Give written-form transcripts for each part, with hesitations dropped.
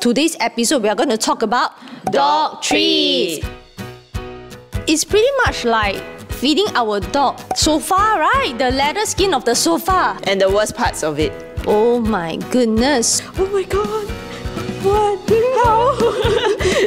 today's episode, we are going to talk about dog treats. It's pretty much like feeding our dog sofa, right? The leather skin of the sofa. And the worst parts of it. Oh my goodness. Oh my god. What? How?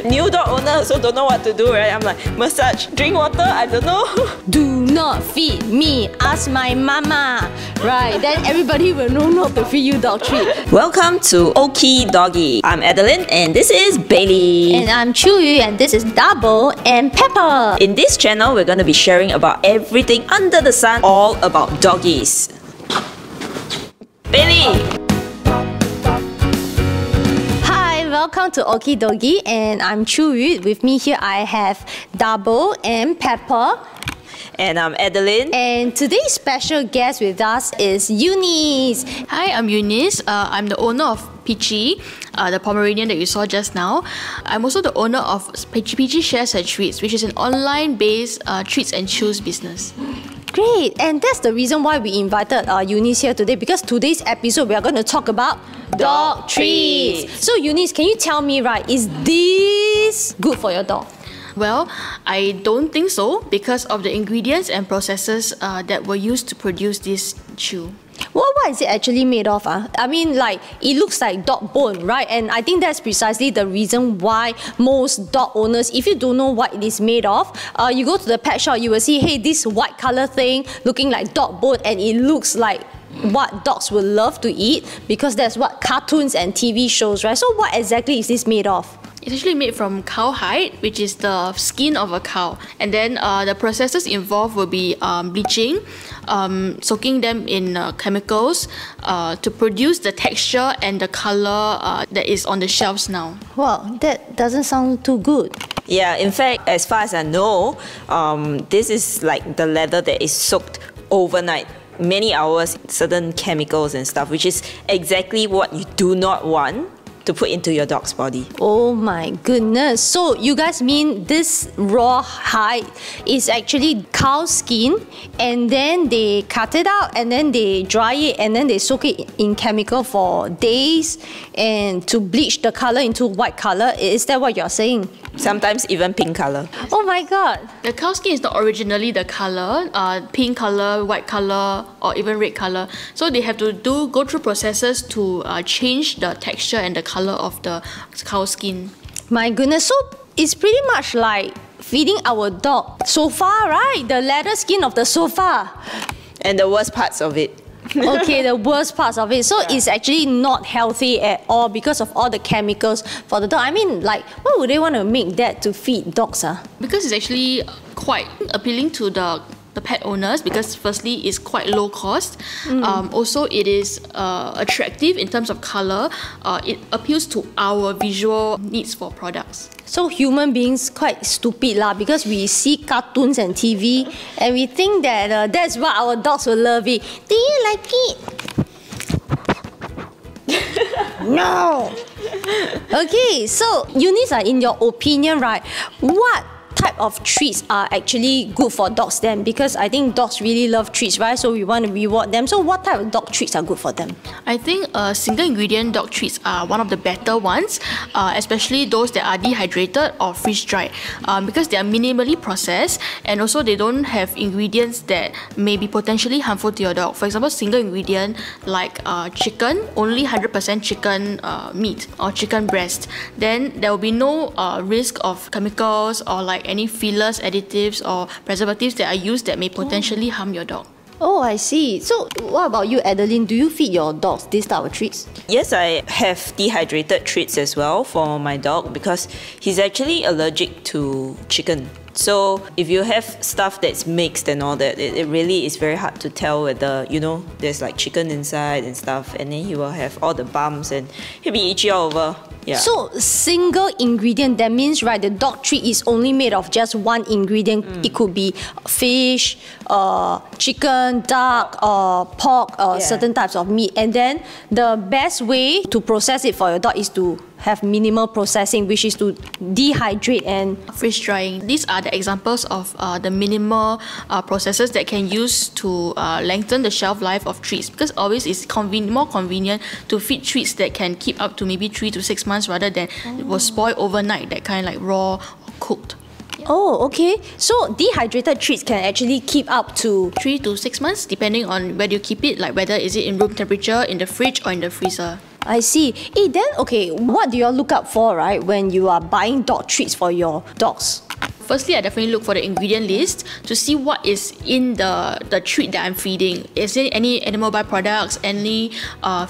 New dog owner also don't know what to do, right? I'm like, massage, drink water, I don't know. Do not feed me, ask my mama. Right, then everybody will know not to feed you dog treat. Welcome to Okie Doggy. I'm Adeline and this is Bailey. And I'm Chuyu and this is Double and Pepper. In this channel, we're going to be sharing about everything under the sun, all about doggies. Bailey! Welcome to Okie Doggy, and I'm Chuyu. With me here I have Double and Pepper. And I'm Adeline. And today's special guest with us is Eunice. Hi, I'm Eunice. I'm the owner of Peachy, the Pomeranian that you saw just now. I'm also the owner of Peachy Shares Her Treats, which is an online-based treats and chews business. Great, and that's the reason why we invited Eunice here today, because today's episode we are going to talk about dog treats. So Eunice, can you tell me, right, is this good for your dog? Well, I don't think so because of the ingredients and processes that were used to produce this chew. What is it actually made of? I mean, like, it looks like dog bone, right? And I think that's precisely the reason why most dog owners, if you don't know what it is made of, you go to the pet shop, you will see, hey, this white color thing looking like dog bone, and it looks like what dogs would love to eat because that's what cartoons and TV shows, right? So what exactly is this made of? It's actually made from cowhide, which is the skin of a cow. And then the processes involved will be bleaching, soaking them in chemicals to produce the texture and the color that is on the shelves now. Wow, that doesn't sound too good. Yeah, in fact, as far as I know, this is like the leather that is soaked overnight. Many hours, certain chemicals and stuff, which is exactly what you do not want to put into your dog's body. Oh my goodness. So you guys mean this raw hide is actually cow skin, and then they cut it out and then they dry it and then they soak it in chemical for days and to bleach the color into white color? Is that what you're saying? Sometimes even pink color. Oh my god. The cow skin is not originally the color, pink color, white color, or even red color. So they have to go through processes to change the texture and the color of the cow skin. My goodness, so it's pretty much like feeding our dog sofa, right? The leather skin of the sofa. And the worst parts of it. Okay, the worst parts of it. So yeah. It's actually not healthy at all because of all the chemicals for the dog. I mean, like, why would they want to make that to feed dogs? Because it's actually quite appealing to the pet owners, because firstly it's quite low cost. Also it is attractive in terms of color. It appeals to our visual needs for products. So human beings quite stupid lah, because we see cartoons and TV and we think that that's what our dogs will love it. Do you like it? No. Okay, so Eunice, in your opinion, right, what type of treats are actually good for dogs then? Because I think dogs really love treats, right? So we want to reward them. So what type of dog treats are good for them? I think single ingredient dog treats are one of the better ones, especially those that are dehydrated or freeze dried, because they are minimally processed and also they don't have ingredients that may be potentially harmful to your dog. For example, single ingredient like chicken, only 100% chicken meat or chicken breast. Then there will be no risk of chemicals or like any fillers, additives or preservatives that are used that may potentially harm your dog. Oh, I see. So what about you, Adeline? Do you feed your dogs this type of treats? Yes, I have dehydrated treats as well for my dog because he's actually allergic to chicken. So if you have stuff that's mixed and all that, it really is very hard to tell whether, you know, there's like chicken inside and stuff, and then he will have all the bumps and he'll be itchy all over. Yeah. So single ingredient, that means, right, the dog treat is only made of just one ingredient. It could be fish, chicken, duck, or pork, or certain types of meat. And then the best way to process it for your dog is to have minimal processing, which is to dehydrate and freeze drying. These are the examples of the minimal processes that can use to lengthen the shelf life of treats, because always it's more convenient to feed treats that can keep up to maybe 3 to 6 months rather than it will spoil overnight, that kind like raw or cooked. Oh, okay. So dehydrated treats can actually keep up to 3 to 6 months depending on where you keep it, like whether is it in room temperature, in the fridge or in the freezer. I see. Then, okay, what do you all look up for, right, when you are buying dog treats for your dogs? Firstly, I definitely look for the ingredient list to see what is in the treat that I'm feeding. Is there any animal byproducts, any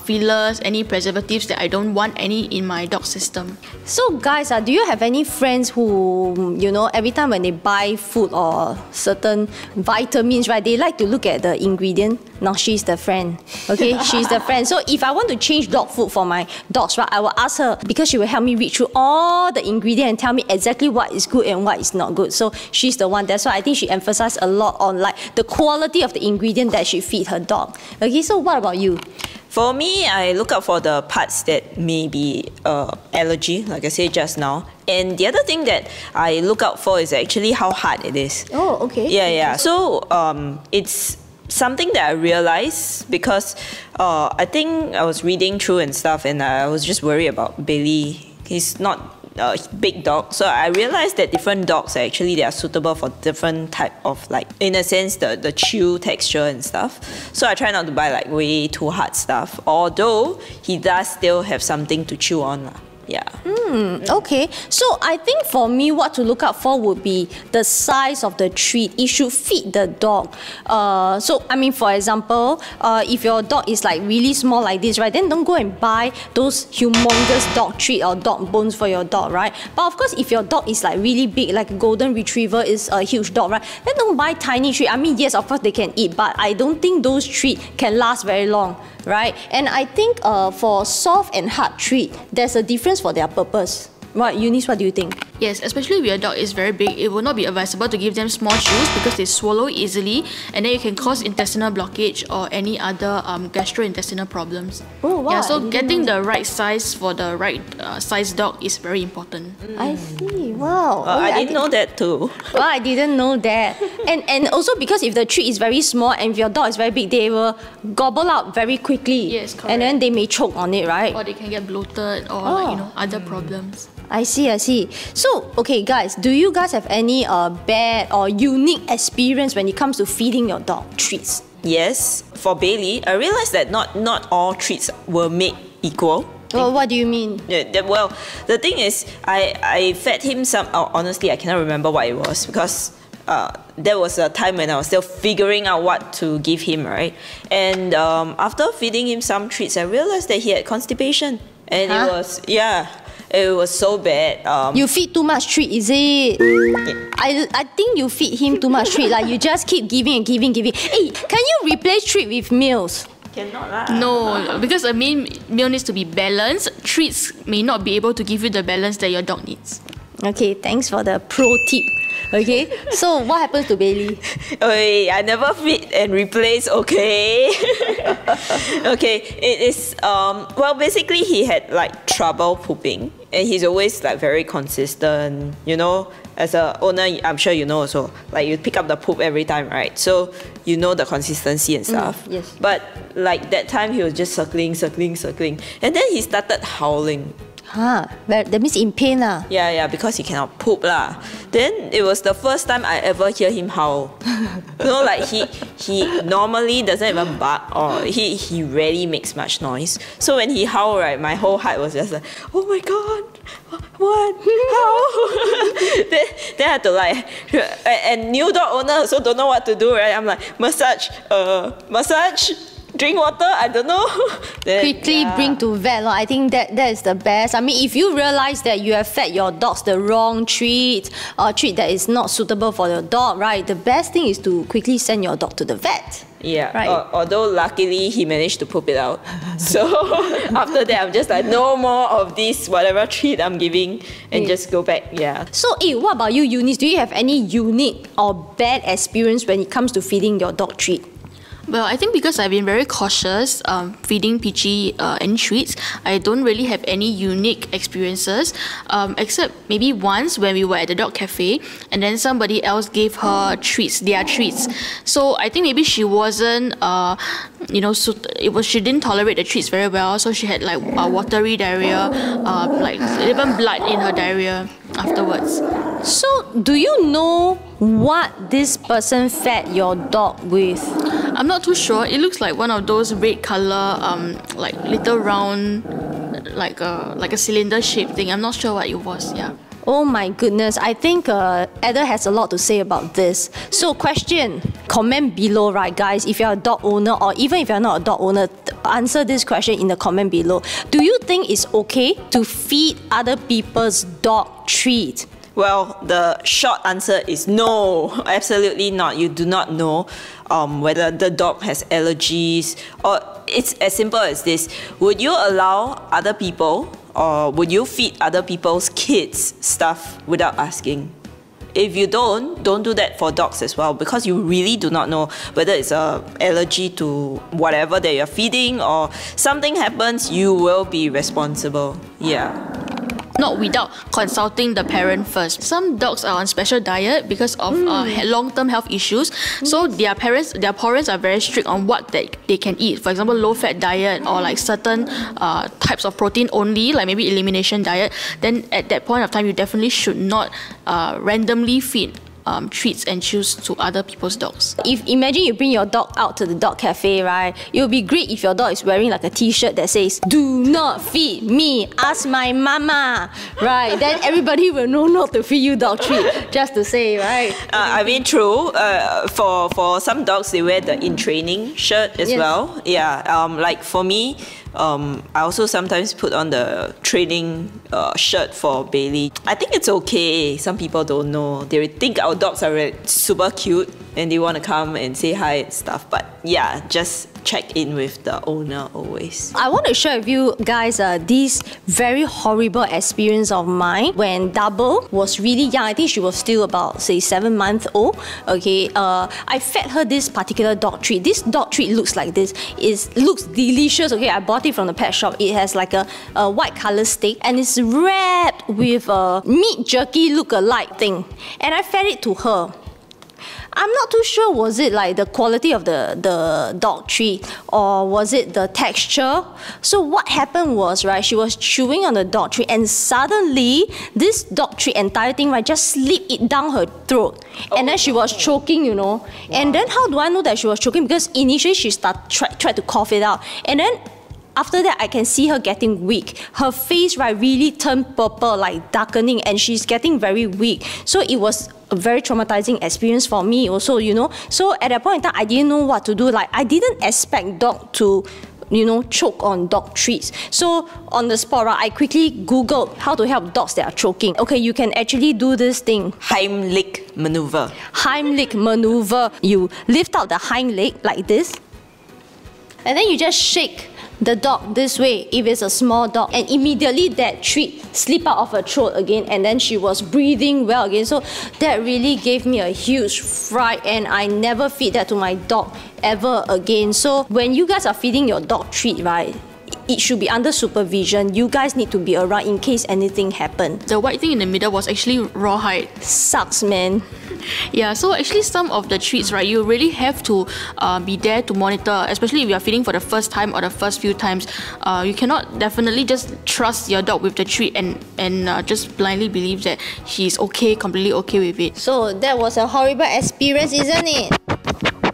fillers, any preservatives that I don't want any in my dog system? So guys, do you have any friends who, every time when they buy food or certain vitamins, right, they like to look at the ingredient? No, she's the friend. Okay, she's the friend. So if I want to change dog food for my dogs, right, I will ask her, because she will help me read through all the ingredients and tell me exactly what is good and what is not good. So she's the one. That's why I think she emphasized a lot on like the quality of the ingredient that she feed her dog. Okay, so what about you? For me, I look out for the parts that may be allergy, like I said just now. And the other thing that I look out for is actually how hard it is. Oh, okay. Yeah. So it's something that I realized because I think I was reading through and stuff, and I was just worried about Bailey. He's not a big dog, so I realized that different dogs actually they are suitable for different type of, like, in a sense, the chew texture and stuff. So I try not to buy like way too hard stuff, although he does still have something to chew on lah. Yeah. Okay, so I think for me, what to look out for would be the size of the treat. It should fit the dog. So I mean, for example, if your dog is like really small like this, right, then don't go and buy those humongous dog treat or dog bones for your dog, right? But of course, if your dog is like really big, like a golden retriever is a huge dog, right, then don't buy tiny treat. I mean, yes, of course they can eat, but I don't think those treats can last very long, right? And I think for soft and hard treat, there's a difference for their purpose. What, Eunice, what do you think? Yes, especially if your dog is very big, it will not be advisable to give them small chews because they swallow easily, and then it can cause intestinal blockage or any other gastrointestinal problems. Oh, wow. Yeah, so getting the right size for the right size dog is very important. I see. Wow. I didn't know that too. Well, I didn't know that. And also because if the treat is very small and if your dog is very big, they will gobble up very quickly. Yes, correct. And then they may choke on it, right? Or they can get bloated or other problems. I see. So, okay, guys, do you guys have any bad or unique experience when it comes to feeding your dog treats? Yes, for Bailey, I realized that not all treats were made equal. Well, what do you mean? Well, the thing is, I fed him some. Honestly, I cannot remember what it was because there was a time when I was still figuring out what to give him, right? And after feeding him some treats, I realized that he had constipation, and it was so bad. You feed too much treat, is it? Yeah. I think you feed him too much treat. Like you just keep giving and giving. Hey, can you replace treat with meals? Cannot lah. No, because a main meal needs to be balanced. Treats may not be able to give you the balance that your dog needs. Okay, thanks for the pro tip. Okay, so what happens to Bailey? Okay, I never feed and replace, okay? Okay, it is, well, basically he had like trouble pooping, and he's always like very consistent, as a owner, I'm sure you know also, like you pick up the poop every time, right? So you know the consistency and stuff. Yes. But like that time he was just circling, and then he started howling. That means in pain lah. Yeah, because he cannot poop lah. Then it was the first time I ever hear him howl. Like he normally doesn't even bark, or he rarely makes much noise. So when he howled, right, my whole heart was just like, oh my god, what? How? then I had to like, and new dog owner also don't know what to do, right? I'm like, massage. Drink water, I don't know. Then, quickly bring to vet. I think that is the best. I mean, if you realize that you have fed your dogs the wrong treat or treat that is not suitable for your dog, right, the best thing is to quickly send your dog to the vet. Yeah, right. Although luckily he managed to poop it out. So after that, I'm just like, no more of this whatever treat I'm giving, and just go back. Yeah. So, what about you, Eunice? Do you have any unique or bad experience when it comes to feeding your dog treat? Well, I think because I've been very cautious feeding Peachy any treats, I don't really have any unique experiences, except maybe once when we were at the dog cafe and then somebody else gave her their treats. So I think maybe she wasn't, she didn't tolerate the treats very well, so she had like watery diarrhea, like even blood in her diarrhea afterwards. So, do you know what this person fed your dog with? I'm not too sure. It looks like one of those red color, like little round, like a cylinder shaped thing. I'm not sure what it was. Yeah. Oh my goodness, I think Ada has a lot to say about this. So question, comment below, right guys, if you're a dog owner or even if you're not a dog owner, answer this question in the comment below. Do you think it's okay to feed other people's dog treats? Well, the short answer is no, absolutely not. You do not know whether the dog has allergies, or it's as simple as this. Would you allow other people, or would you feed other people's kids stuff without asking? If you don't do that for dogs as well, because you really do not know whether it's an allergy to whatever that you're feeding, or something happens, you will be responsible. Yeah. Not without consulting the parent first. Some dogs are on special diet because of long-term health issues. So their parents are very strict on what they can eat. For example, low-fat diet or like certain types of protein only, like maybe elimination diet. Then at that point of time, you definitely should not randomly feed treats and chews to other people's dogs. If imagine you bring your dog out to the dog cafe, right? It would be great if your dog is wearing like a t-shirt that says, "Do not feed me, ask my mama," right? Then everybody will know not to feed you dog treat. Just to say, right? I mean, true. For some dogs, they wear the in training shirt as well. Yeah. Like for me, I also sometimes put on the training shirt for Bailey. I think it's okay. Some people don't know. They think our dogs are super cute and they want to come and say hi and stuff. But yeah, just check in with the owner always. I want to share with you guys this very horrible experience of mine when Double was really young. I think she was still about, say, 7 months old. Okay, I fed her this particular dog treat. This dog treat looks like this. It looks delicious. Okay, I bought it from the pet shop. It has like a white color stick and it's wrapped with a meat jerky look-alike thing. And I fed it to her. I'm not too sure, was it like the quality of the dog treat or was it the texture? So what happened was, right, she was chewing on the dog treat and suddenly this dog treat entire thing, right, just slipped it down her throat. And then she was choking, you know. Wow. And then how do I know that she was choking? Because initially she tried to cough it out. And then after that, I can see her getting weak. Her face, right, really turned purple, like darkening, and she's getting very weak. So it was a very traumatizing experience for me also, you know. So at that point in time, I didn't know what to do. Like, I didn't expect dog to, you know, choke on dog treats. So on the spot, right, I quickly Googled how to help dogs that are choking. Okay, you can actually do this thing. Heimlich maneuver. Heimlich maneuver. You lift out the hind leg like this. And then you just shake the dog this way if it's a small dog, and immediately that treat slip out of her throat again, and then she was breathing well again. So that really gave me a huge fright, and I never feed that to my dog ever again. So when you guys are feeding your dog treat, right, it should be under supervision. You guys need to be around in case anything happens. The white thing in the middle was actually rawhide. Sucks, man. Yeah, so actually some of the treats, right, you really have to be there to monitor, especially if you're feeding for the first time or the first few times. You cannot definitely just trust your dog with the treat and just blindly believe that she's okay, completely okay with it. So that was a horrible experience, isn't it?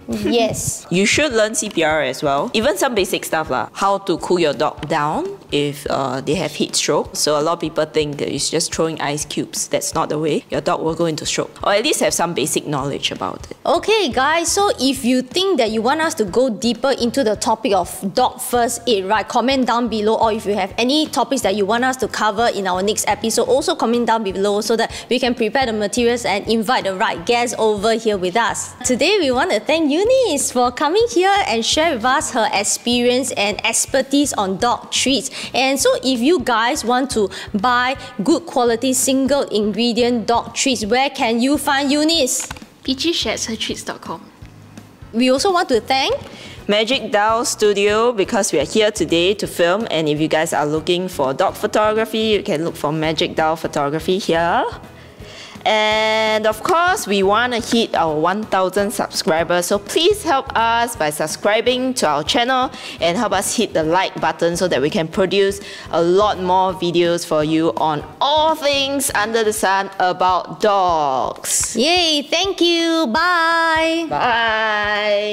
Yes. You should learn CPR as well. Even some basic stuff lah. How to cool your dog down if they have heat stroke. So a lot of people think that it's just throwing ice cubes. That's not the way. Your dog will go into stroke. Or at least have some basic knowledge about it. Okay guys, so if you think that you want us to go deeper into the topic of dog first aid, right, comment down below. Or if you have any topics that you want us to cover in our next episode, also comment down below so that we can prepare the materials and invite the right guests over here with us. Today we want to thank Eunice for coming here and share with us her experience and expertise on dog treats. And so if you guys want to buy good quality single ingredient dog treats, where can you find Eunice? PeachySharesHerTreats.com. we also want to thank Magic Doll Studio, because we are here today to film, and if you guys are looking for dog photography, you can look for Magic Doll Photography here. And of course, we want to hit our 1,000 subscribers, so please help us by subscribing to our channel and help us hit the like button so that we can produce a lot more videos for you on all things under the sun about dogs. Yay, thank you. Bye. Bye.